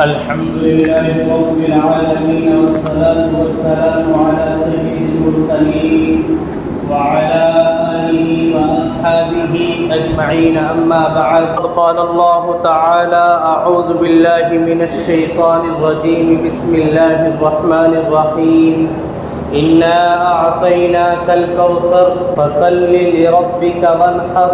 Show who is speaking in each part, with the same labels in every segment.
Speaker 1: الحمد لله رب العالمين والصلاة والسلام على سيد المرسلين وعلى آله وأصحابه أجمعين أما بعد قال الله تعالى أعوذ بالله من الشيطان الرجيم بسم الله الرحمن الرحيم إنا أعطيناك الكوثر فصل لربك وانحر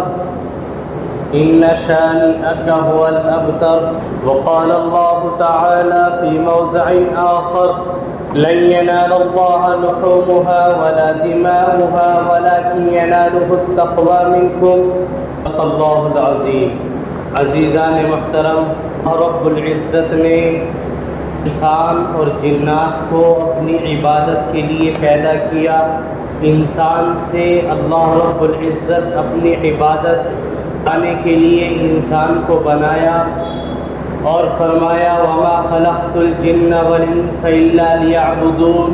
Speaker 1: إن شانئك هو الأبتر وقال الله تعالى في موضع آخر لن ينال الله لحومها ولا دماؤها ولكن يناله التقوى منكم صدق الله العظيم. عزیزان محترم، رب العزت نے انسان اور جنات کو اپنی عبادت کے لیے پیدا کیا. انسان سے اللہ رب العزت اپنی عبادت آنے کے لیے انسان کو بنایا اور فرمایا وَمَا خَلَقْتُ الْجِنَّ وَالْإِنسَ إِلَّا لِيَعْبُدُونَ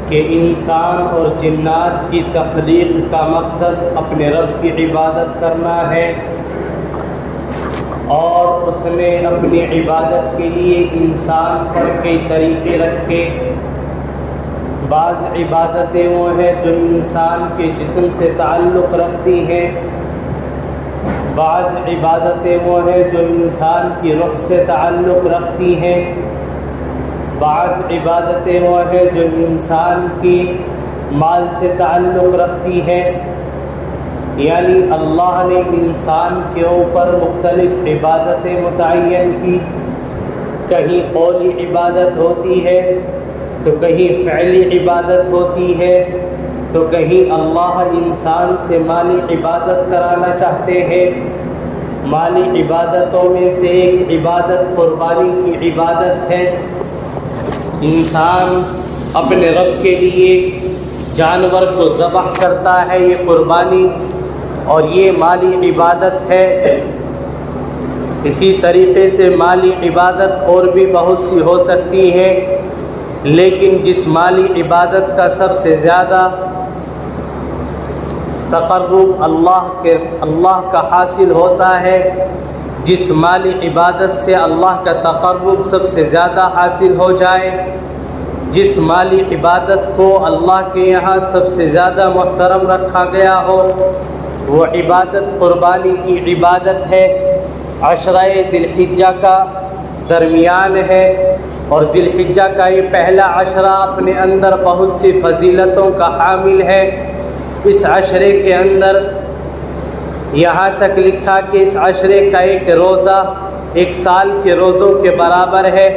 Speaker 1: کہ انسان اور جنات کی تخلیق کا مقصد اپنے رب کی عبادت کرنا ہے، اور اس نے اپنی عبادت کے لیے انسان پر کئی طریقے رکھے. بعض عبادتیں وہ ہیں جو انسان کے جسم سے تعلق رکھتی ہیں، بعض عبادتیں وہ ہیں جو انسان کی روح سے تعلق رکھتی ہیں، بعض عبادتیں وہ ہیں جو انسان کی مال سے تعلق رکھتی ہیں. یعنی اللہ نے انسان کے اوپر مختلف عبادتیں متعین کی. کہیں قولی عبادت ہوتی ہے تو کہیں فعلی عبادت ہوتی ہے، تو کہیں اللہ انسان سے مالی عبادت کرانا چاہتے ہیں. مالی عبادتوں میں سے ایک عبادت قربانی کی عبادت ہے. انسان اپنے رب کے لیے جانور کو ذبح کرتا ہے، یہ قربانی اور یہ مالی عبادت ہے. اسی طریقے سے مالی عبادت اور بھی بہت سی ہو سکتی ہے، لیکن جس مالی عبادت کا سب سے زیادہ تقرب اللہ کا حاصل ہوتا ہے، جس مالی عبادت سے اللہ کا تقرب سب سے زیادہ حاصل ہو جائے، جس مالی عبادت کو اللہ کے یہاں سب سے زیادہ محترم رکھا گیا ہو، وہ عبادت قربانی کی عبادت ہے. عشرہ ذی الحجہ کا درمیان ہے، اور ذی الحجہ کا یہ پہلا عشرہ اپنے اندر بہت سی فضیلتوں کا حامل ہے. اس عشرے کے اندر یہاں تک لکھا کہ اس عشرے کا ایک روزہ 1 سال کے روزوں کے برابر ہے.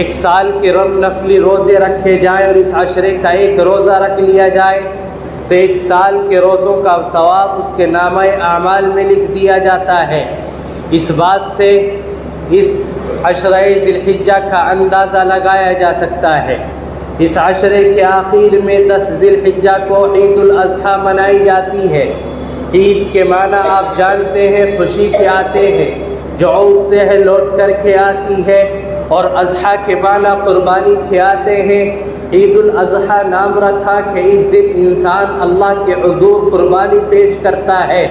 Speaker 1: 1 سال کے نفلی روزے رکھے جائیں اور اس عشرے کا ایک روزہ رکھ لیا جائے تو 1 سال کے روزوں کا ثواب اس کے نامہ اعمال میں لکھ دیا جاتا ہے. اس بات سے اس عشرہ ذی الحجہ کا اندازہ لگایا جا سکتا ہے. اس عشرے کے آخر میں 10 ذی الحجہ کو عید الاضحیٰ منائی جاتی ہے. عید کے معنی آپ جانتے ہیں، خوشی کے آتے ہیں، جو عود سے ہے لوٹ کر کے آتی ہے، اور اضحیٰ کے معنی قربانی کے آتے ہیں. عید الاضحیٰ نام رکھا کہ اس دن انسان اللہ کے حضور قربانی پیش کرتا ہے.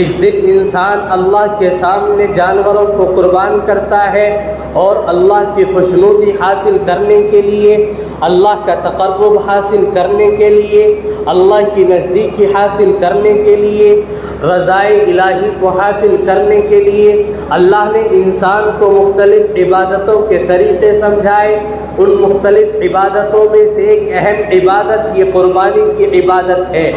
Speaker 1: اس دن انسان اللہ کے سامنے جانوروں کو قربان کرتا ہے، اور اللہ کی خوشنودی حاصل کرنے کے لیے، اللہ کا تقرب حاصل کرنے کے لیے، اللہ کی نزدیکی حاصل کرنے کے لیے، رضائے الہی کو حاصل کرنے کے لیے اللہ نے انسان کو مختلف عبادتوں کے طریقے سمجھائے. ان مختلف عبادتوں میں سے ایک اہم عبادت یہ قربانی کی عبادت ہے.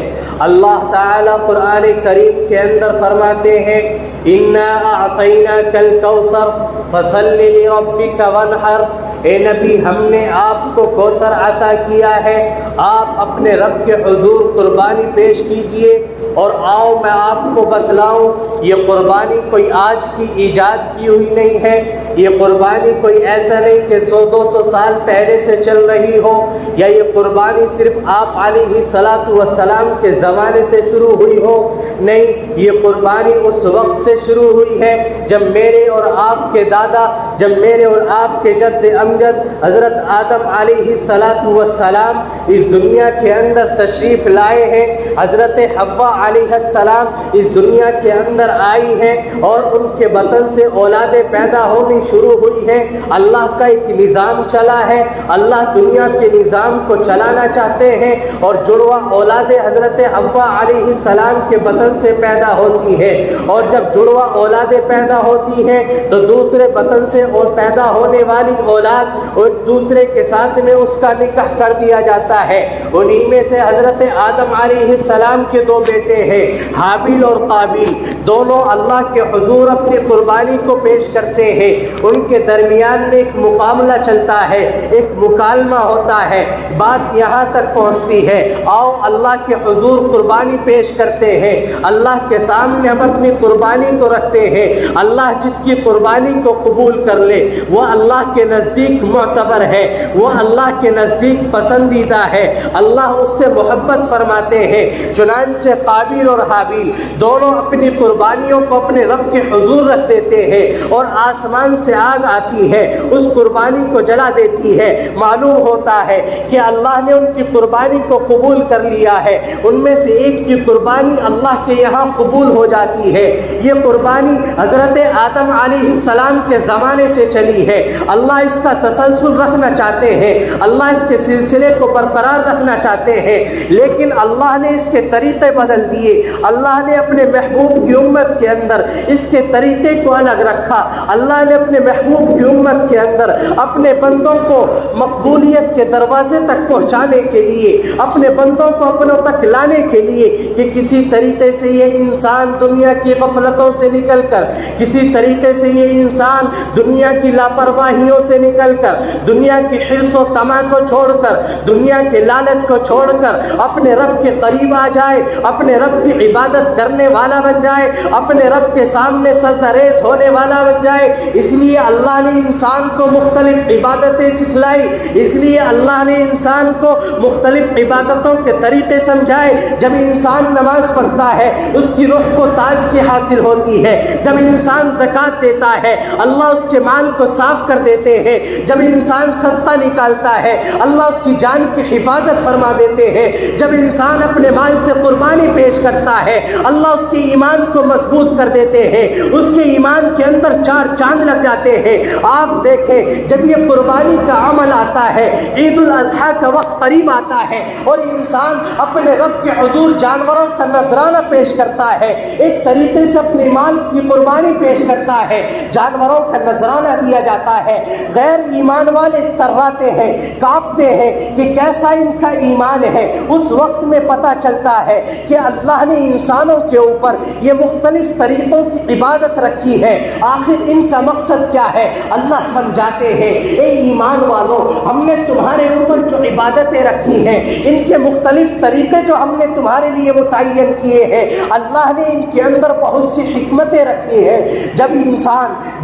Speaker 1: اللہ تعالیٰ قرآن کریم کے اندر فرماتے ہیں اِنَّا أَعْطَيْنَاكَ الْكَوْثَرَ فَصَلِّ لِرَبِّكَ وَانْحَرْ. اے نبی، ہم نے آپ کو کوثر عطا کیا ہے، آپ اپنے رب کے حضور قربانی پیش کیجئے. اور آؤ میں آپ کو بتلاؤں، یہ قربانی کوئی آج کی ایجاد کی ہوئی نہیں ہے. یہ قربانی کوئی ایسا نہیں کہ 100-200 سال پہلے سے چل رہی ہو، یا یہ قربانی صرف آپ علیہ السلام کے زمانے سے شروع ہوئی ہو. نہیں، یہ قربانی اس وقت سے شروع ہوئی ہے جب میرے اور آپ کے دادا، جب میرے اور آپ کے جد امجد حضرت آدم علیہ السلام اس دنیا کے اندر تشریف لائے ہیں. حضرت حوا علیہ السلام اس دنیا کے اندر آئی ہیں اور ان کے بطن سے اولادیں پیدا ہونی شروع ہوئی ہیں، اللہ کا ایک نظام چلا ہے، اللہ دنیا کے نظام کو چلانا چاہتے ہیں، اور جڑواں اولادیں حضرت حوا علیہ السلام کے بطن سے پیدا ہوتی ہے، اور جب جڑواں اولادیں پیدا ہوتی ہیں تو دوسرے بطن سے اور پیدا ہونے والی اولاد ایک دوسرے کے ساتھ میں اس کا نکاح کر دیا جاتا ہے۔ انہی میں سے حضرت آدم علیہ السلام کے دو بیٹے ہیں، حابیل اور قابیل، دونوں اللہ کے حضور اپنی قربانی کو پیش کرتے ہیں۔ ان کے درمیان میں ایک مقابلہ چلتا ہے، ایک مکالمہ ہوتا ہے، بات یہاں تک پہنچتی ہے، آؤ اللہ کے حضور قربانی پیش کرتے ہیں، اللہ کے سامنے ہم اپنی قربانی کو رکھتے ہیں، اللہ جس کی قربانی کو قبول کر لے وہ اللہ کے نزدیک معتبر ہے، وہ اللہ کے نزدیک پسندیدہ ہے، اللہ اس سے محبت فرماتے ہیں۔ چنانچہ قابیل اور حابیل دونوں اپنی قربانیوں کو اپنے رب کے حضور رکھ دیتے ہیں، اور آسمان سے آگ آتی ہے، اس قربانی کو جلا دیتی ہے۔ معلوم ہوتا ہے کہ اللہ نے ان کی قربانی کو قبول کر لیا ہے، ان میں سے ایک کی قربانی اللہ کے یہاں قبول ہو جاتی ہے۔ یہ قربانی حضرت آدم علیہ السلام کے زمانے سے چلی ہے، اللہ اس کا تسلسل رکھنا چاہتے ہیں، اللہ اس کے سلسلے کو برقرار رکھنا چاہتے ہیں، لیکن اللہ نے اس کے طریقے بدل دیے۔ اللہ نے اپنے محبوب کی امت کے اندر اس کے طریقے کو الگ رکھا۔ اللہ نے اپنے محبوب کی امت کے اندر اپنے بندوں کو مقبولیت کے دروازے تک پہنچانے کے لیے، اپنے بندوں کو اپنوں تک لانے کے لیے کہ کسی طریقے سے یہ انسان دنیا کی غفلتوں سے نکل کر، کسی طریقے سے یہ انسان دنیا کی لاپرواہیوں سے نکل کر، دنیا کی حرص و طمع کو چھوڑ کر، دنیا کے لالچ کو چھوڑ کر اپنے رب کے قریب آ جائے، اپنے رب کی عبادت کرنے والا بن جائے، اپنے رب کے سامنے سجدہ ریز ہونے والا بن جائے۔ اس لیے اللہ نے انسان کو مختلف عبادتیں سکھلائی، اس لیے اللہ نے انسان کو مختلف عبادتوں کے طریقے سمجھائے۔ جب انسان نماز پڑھتا ہے اس کی روح کو تازگی حاصل ہوتی ہے، جب انسان زکوٰۃ دیتا ہے اللہ اس کے مال کو صاف کر دیتے ہیں، جب انسان صدقہ نکالتا ہے اللہ اس کی جان کی حفاظت فرما دیتے ہیں، جب انسان اپنے مال سے قربانی پیش کرتا ہے اللہ اس کے ایمان کو مضبوط کر دیتے ہیں، اس کے ایمان کے اندر چار چاند لگ جاتے ہیں۔ آپ دیکھیں جب یہ قربانی کا عمل آتا ہے، عید الاضحیٰ کا وقت قریب آتا ہے اور انسان اپنے رب کے حضور جانوروں کا نذرانہ پیش کرتا ہے، ایک طریقے سے اپنے مال کی قربانی پیش کرتا ہے، جانوروں کا نذرانہ دیا جاتا ہے، غیر ایمان والے تراتے ہیں، کانپتے ہیں کہ کیسا ان کا ایمان ہے۔ اس وقت میں پتہ چلتا ہے کہ اللہ نے انسانوں کے اوپر یہ مختلف طریقوں کی عبادت رکھی ہے، آخر ان کا مقصد کیا ہے؟ اللہ سمجھاتے ہیں اے ایمان والوں، ہم نے تمہارے اوپر جو عبادتیں رکھی ہیں، ان کے مختلف طریقے جو ہم نے تمہارے لیے متعین کیے ہیں، اللہ نے ان کے اندر بہت سی حکمتیں رکھی ہیں۔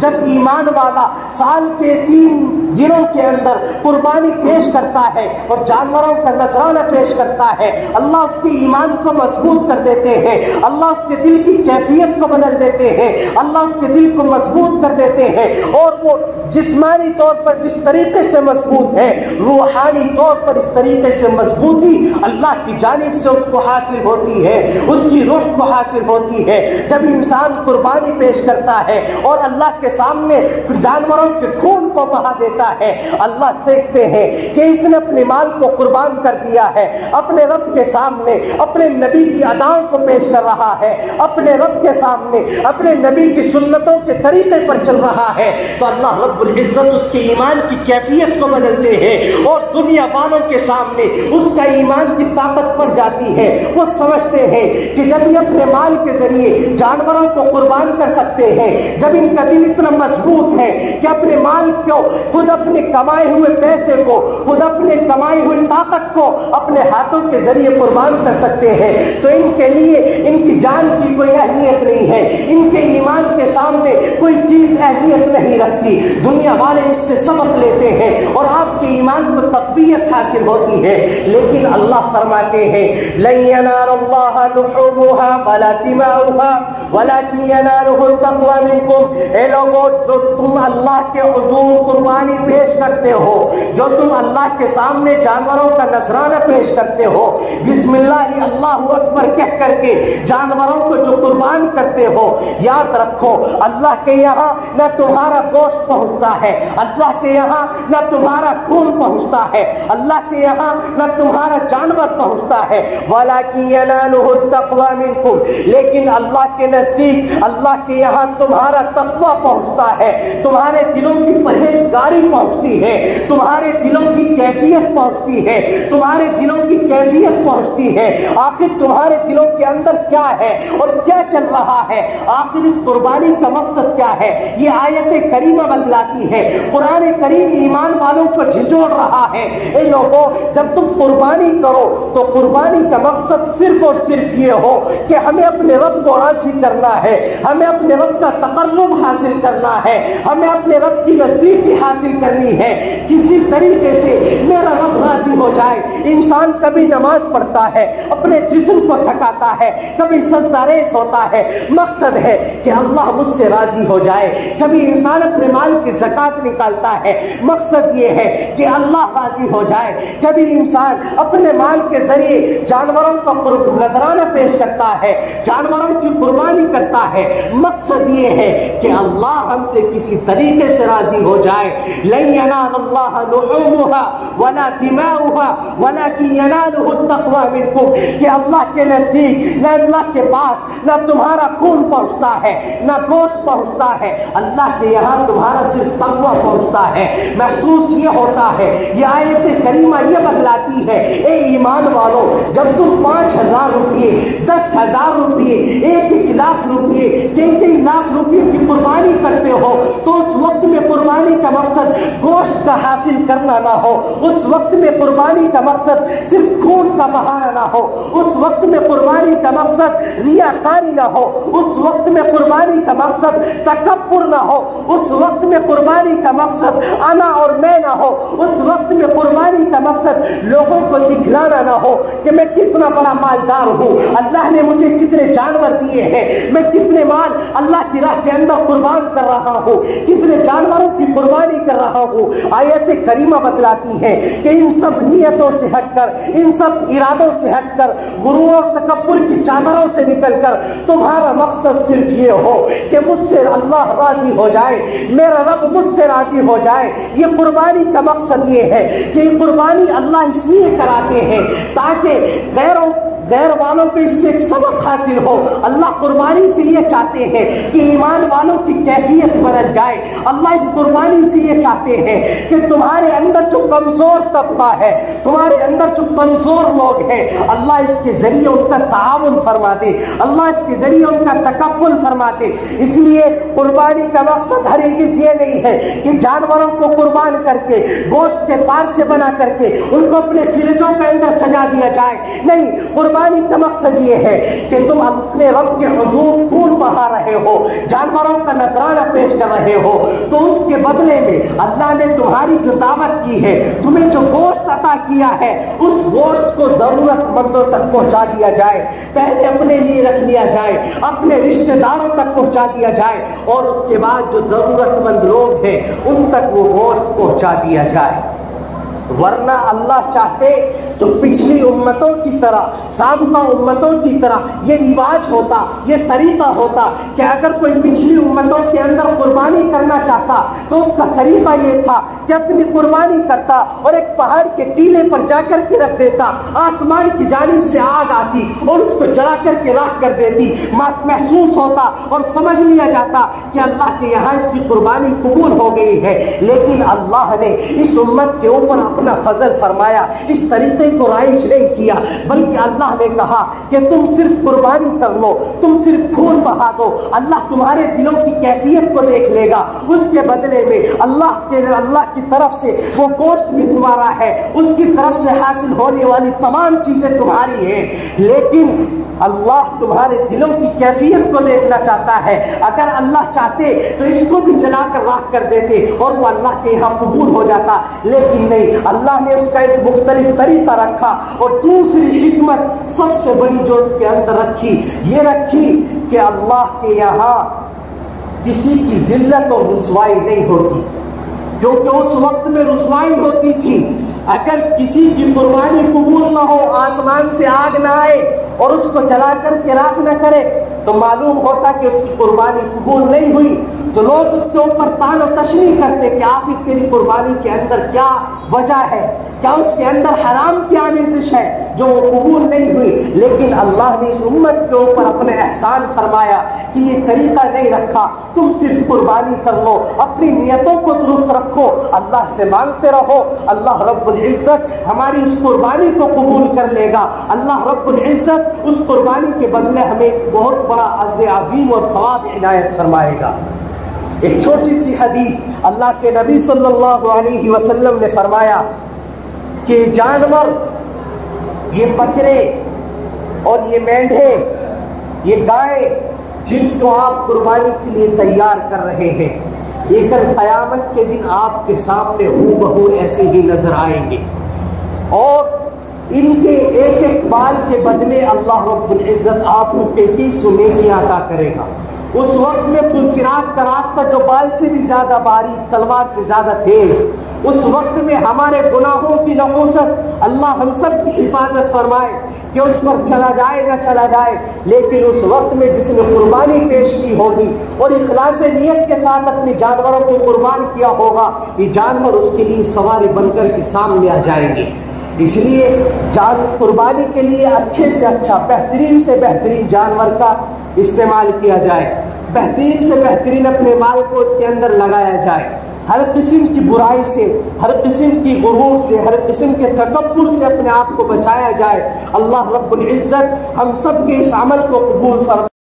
Speaker 1: جب ایمان والا سال کے 3 دنوں کے اندر قربانی پیش کرتا ہے اور جانوروں کا نذرانہ پیش کرتا ہے، اللہ اس کے ایمان کو مضبوط کر دیتے ہیں، اللہ اس کے دل کی کیفیت کو بدل دیتے ہیں، اللہ اس کے دل کو مضبوط کر دیتے ہیں، اور وہ جسمانی طور پر جس طریقے سے مضبوط ہے، روحانی طور پر اس طریقے سے مضبوطی اللہ کی جانب سے اس کو حاصل ہوتی ہے، اس کی روح کو حاصل ہوتی ہے۔ جب انسان قربانی پیش کرتا ہے اور اللہ کے سامنے جانوروں کے خون کو بہا دیتا ہے، اللہ دیکھتے ہیں کہ اس نے اپنے مال کو قربان کر دیا ہے، اپنے رب کے سامنے اپنے نبی کی اداؤں کو پیش کر رہا ہے، اپنے رب کے سامنے اپنے نبی کی سنتوں کے طریقے پر چل رہا ہے، تو اللہ رب العزت اس کے ایمان کی کیفیت کو بدلتے ہیں اور دنیا والوں کے سامنے اس کا ایمان کی طاقت پڑ جاتی ہے۔ وہ سمجھتے ہیں کہ جب یہ اپنے مال کے ذریعے جانوروں کو قربان کر سکتے ہیں، جب ان کا دل اتنا مضبوط ہے کہ اپنے مال کو، خود اپنے کمائے ہوئے پیسے کو، خود اپنے کمائی ہوئی طاقت کو اپنے ہاتھوں کے ذریعے قربان کر سکتے ہیں، تو ان کے لیے ان کی جان کی کوئی اہمیت نہیں ہے، ان کے ایمان کے سامنے کوئی چیز اہمیت نہیں رکھتی۔ دنیا والے اس سے سبق لیتے ہیں اور آپ کے ایمان کو تقویت حاصل ہوتی ہے، لیکن اللہ فرماتے ہیں لن ينال الله لحومها ولا دماؤها ولكن يناله التقوى منكم۔ اے لوگوں، جو تم اللہ کے حضور قربانی پیش کرتے ہو، جو تم اللہ کے سامنے جانوروں کا نذرانہ پیش کرتے ہو، بسم اللہ اللہ اکبر
Speaker 2: اکبر کہہ کر کے جانوروں کو جو قربان کرتے ہو، یاد رکھو اللہ کے یہاں نہ تمہارا گوشت پہنچتا ہے، اللہ کے یہاں نہ تمہارا خون پہنچتا ہے، اللہ کے یہاں نہ تمہارا جانور پہنچتا ہے، وَلَكِنْ يَنَالُهُ التَّقْوَى مِنْكُمْ، لیکن اللہ کے نزدیک، اللہ کے یہاں تمہارا تقویٰ پہنچتا ہے، تمہارے دلوں کی پرہیزگاری پہنچتی ہے، تمہارے دلوں کی کیفیت پہنچتی ہے، تمہارے دلوں کی کیفیت پہنچتی ہے، آخر تمہارے دلوں کے اندر کیا ہے اور کیا چل رہا ہے، آخر اس قربانی کا مقصد کیا ہے، یہ آیت کریمہ بتلاتی ہے۔ قرآن کریم ایمان والوں کو جھنجھوڑ رہا ہے، اے لوگوں جب تم قربانی کرو تو قربانی کا مقصد صرف اور صرف یہ ہو کہ ہمیں اپنے رب کو راضی کرنا ہے، ہمیں اپنے رب کا تقرب حاصل کرنا ہے، ہمیں اپنے رب کی نزدیکی حاصل کرنی ہے، کسی طریقے سے میرا رب راضی ہو جائے۔ انسان کبھی نماز پڑھتا ہے، اپنے جسم کو تھکاتا ہے، کبھی سجدہ ریز ہوتا ہے، مقصد ہے کہ اللہ مجھ سے راضی ہو جائے۔ کبھی انسان اپنے مال کی زکات نکالتا ہے، مقصد یہ ہے کہ اللہ راضی ہو جائے۔ کبھی انسان اپنے مال کے ذریعے جانوروں کا نذرانہ پیش کرتا ہے، جانوروں کی قربانی کرتا ہے، مقصد یہ ہے کہ اللہ ہم سے کسی طریقے سے راضی ہو جائے۔ لن ينال الله لحومها ولا دماؤها ولكن يناله التقوى منكم، کہ اللہ کے نزدیک نہ اللہ کے پاس نہ تمہارا خون پہنچتا ہے نہ گوشت پہنچتا ہے، اللہ کے یہاں تمہارا صرف تقویٰ پہنچتا ہے۔ محسوس یہ ہوتا ہے، یہ آیت کریمہ یہ بتلاتی ہے، اے ایمان والو جب تم 5,000 روپئے 10,000 روپئے 1 لاکھ روپئے 3 لاکھ روپئے کی قربانی کرتے ہو تو اس وقت میں قربانی کا مقصد گوشت کا حاصل کرنا نہ ہو، اس وقت میں قربانی کا مقصد صرف خون کا بہانا نہ ہو، اس وقت میں قربانی کا مقصد ریاکاری نہ ہو، اس وقت میں قربانی کا مقصد تکبر نہ ہو، اس وقت میں قربانی کا مقصد انا اور میں نہ ہو، اس وقت میں قربانی کا مقصد لوگوں کو دکھلانا نہ ہو کہ میں کتنا بڑا مالدار ہوں، اللہ نے مجھے کتنے جانور دیے ہیں، میں کتنے مال اللہ کی راہ کے اندر قربان کر رہا ہوں، کتنے جانوروں کی قربانی کر رہا ہوں۔ آیت کریمہ بتلاتی ہے کہ ان سب نیتوں سے ہٹ کر، ان سب ارادوں سے ہٹ کر، غرور اور تکبر کی چادروں سے نکل کر تمہارا مقصد صرف یہ ہو کہ مجھ سے اللہ راضی ہو جائے، میرا رب مجھ سے راضی ہو جائے۔ یہ قربانی کا مقصد یہ ہے کہ یہ قربانی اللہ اس لیے کراتے ہیں تاکہ غیر والوں کو اس سے ایک سبق حاصل ہو۔ اللہ قربانی سے یہ چاہتے ہیں کہ ایمان والوں کی کیفیت بدل جائے، اللہ اس قربانی سے یہ چاہتے ہیں کہ تمہارے اندر جو کمزور طبقہ ہے، تمہارے اندر جو کمزور لوگ ہیں، اللہ اس کے ذریعے ان کا تعاون فرما دے، اللہ اس کے ذریعے ان کا تکفل فرما دے۔ اس لیے قربانی کا مقصد ہرگز یہ نہیں ہے کہ جانوروں کو قربان کر کے گوشت کے پارچے بنا کر کے ان کو اپنے فریجوں کے اندر سجا دیا جائے، نہیں، قربانی کا مقصد یہ ہے کہ تم اپنے رب کے حضور خون بہا رہے ہو، جانوروں کا نذرانہ پیش کر رہے ہو، تو اس کے بدلے میں اللہ نے تمہاری جو دعوت کی ہے، تمہیں جو گوشت عطا کیا ہے، اس گوشت کو ضرورت مندوں تک پہنچا دیا جائے، پہلے اپنے لیے رکھ لیا جائے، اپنے رشتہ داروں تک پہنچا دیا جائے، اور اس کے بعد جو ضرورت مند لوگ ہیں ان تک وہ گوشت پہنچا دیا جائے۔ ورنہ اللہ چاہتے تو پچھلی امتوں کی طرح، سابقہ امتوں کی طرح یہ رواج ہوتا، یہ طریقہ ہوتا کہ اگر کوئی پچھلی امتوں کے اندر قربانی کرنا چاہتا تو اس کا طریقہ یہ تھا کہ اپنی قربانی کرتا اور ایک پہاڑ کے ٹیلے پر جا کر کے رکھ دیتا، آسمان کی جانب سے آگ آتی اور اس کو جلا کر کے راکھ کر دیتی، محسوس ہوتا اور سمجھ لیا جاتا کہ اللہ کے یہاں اس کی قربانی قبول ہو گئی ہے۔ لیکن اللہ نے اس امت کے اوپر اپنا فضل فرمایا، اس طریقے کو رائج نہیں کیا، بلکہ اللہ نے کہا کہ تم صرف قربانی کر لو، تم صرف خون بہا دو، اللہ تمہارے دلوں کی کیفیت کو دیکھ لے گا، اس کے بدلے میں اللہ کی طرف سے وہ گوشت بھی تمہارا ہے، اس کی طرف سے حاصل ہونے والی تمام چیزیں تمہاری ہیں۔ لیکن اللہ تمہارے دلوں کی کیفیت کو دیکھنا چاہتا ہے، اگر اللہ چاہتے تو اس کو بھی جلا کر راکھ کر دیتے اور وہ اللہ کے یہاں قبول ہو جاتا، لیکن نہیں، اللہ نے اس کا ایک مختلف طریقہ رکھا، اور دوسری حکمت سب سے بڑی جو اس کے اندر رکھی، یہ رکھی کہ اللہ کے یہاں کسی کی ذلت اور رسوائی نہیں ہوتی، کیونکہ اس وقت میں رسوائی ہوتی تھی، اگر کسی کی قربانی قبول نہ ہو، آسمان سے آگ نہ آئے اور اس کو جلا کر کے راکھ نہ کرے تو معلوم ہوتا کہ اس کی قربانی قبول نہیں ہوئی، تو لوگ اس کے اوپر طعن و تشنیع کرتے کہ آخر تیری قربانی کے اندر کیا وجہ ہے، کیا اس کے اندر حرام کی آمیزش ہے جو وہ قبول نہیں ہوئی۔ لیکن اللہ نے اس امت کے اوپر اپنے احسان فرمایا کہ یہ طریقہ نہیں رکھا، تم صرف قربانی کر لو، اپنی نیتوں کو درست رکھو، اللہ سے مانگتے رہو، اللہ رب العزت ہماری اس قربانی کو قبول کر لے گا۔ اللہ رب العزت اس قربانی کے بدلے ہمیں بہت بڑا اجر عظیم اور ثواب عنایت فرمائے گا۔ ایک چھوٹی سی حدیث، اللہ کے نبی صلی اللہ علیہ وسلم نے فرمایا کہ جانور، یہ بکرے اور یہ مینڈھے، یہ گائے جن کو آپ قربانی کے لیے تیار کر رہے ہیں، یہ کل قیامت کے دن آپ کے سامنے ہو بہو ایسے ہی نظر آئیں گے، اور ان کے ایک ایک بال کے بدلے اللہ رب العزت آپ کو 33 نیکیاں عطا کرے گا۔ اس وقت میں پلسرات کا راستہ جو بال سے بھی زیادہ باریک، تلوار سے زیادہ تیز، اس وقت میں ہمارے گناہوں کی نحوست اللہ ہم سب کی حفاظت فرمائے کہ اس پر چلا جائے نہ چلا جائے، لیکن اس وقت میں جس نے قربانی پیش کی ہوگی اور اخلاص نیت کے ساتھ اپنے جانوروں کو قربان کیا ہوگا، یہ جانور اس کے لیے سواری بن کر کے سامنے آ جائیں گے۔ اس لیے قربانی کے لیے اچھے سے اچھا، بہترین سے بہترین جانور کا استعمال کیا جائے، بہترین سے بہترین اپنے مال کو اس کے اندر لگایا جائے، ہر قسم کی برائی سے، ہر قسم کی غرور سے، ہر قسم کے تکبر سے اپنے آپ کو بچایا جائے۔ اللہ رب العزت ہم سب کے اس عمل کو قبول فرمائے۔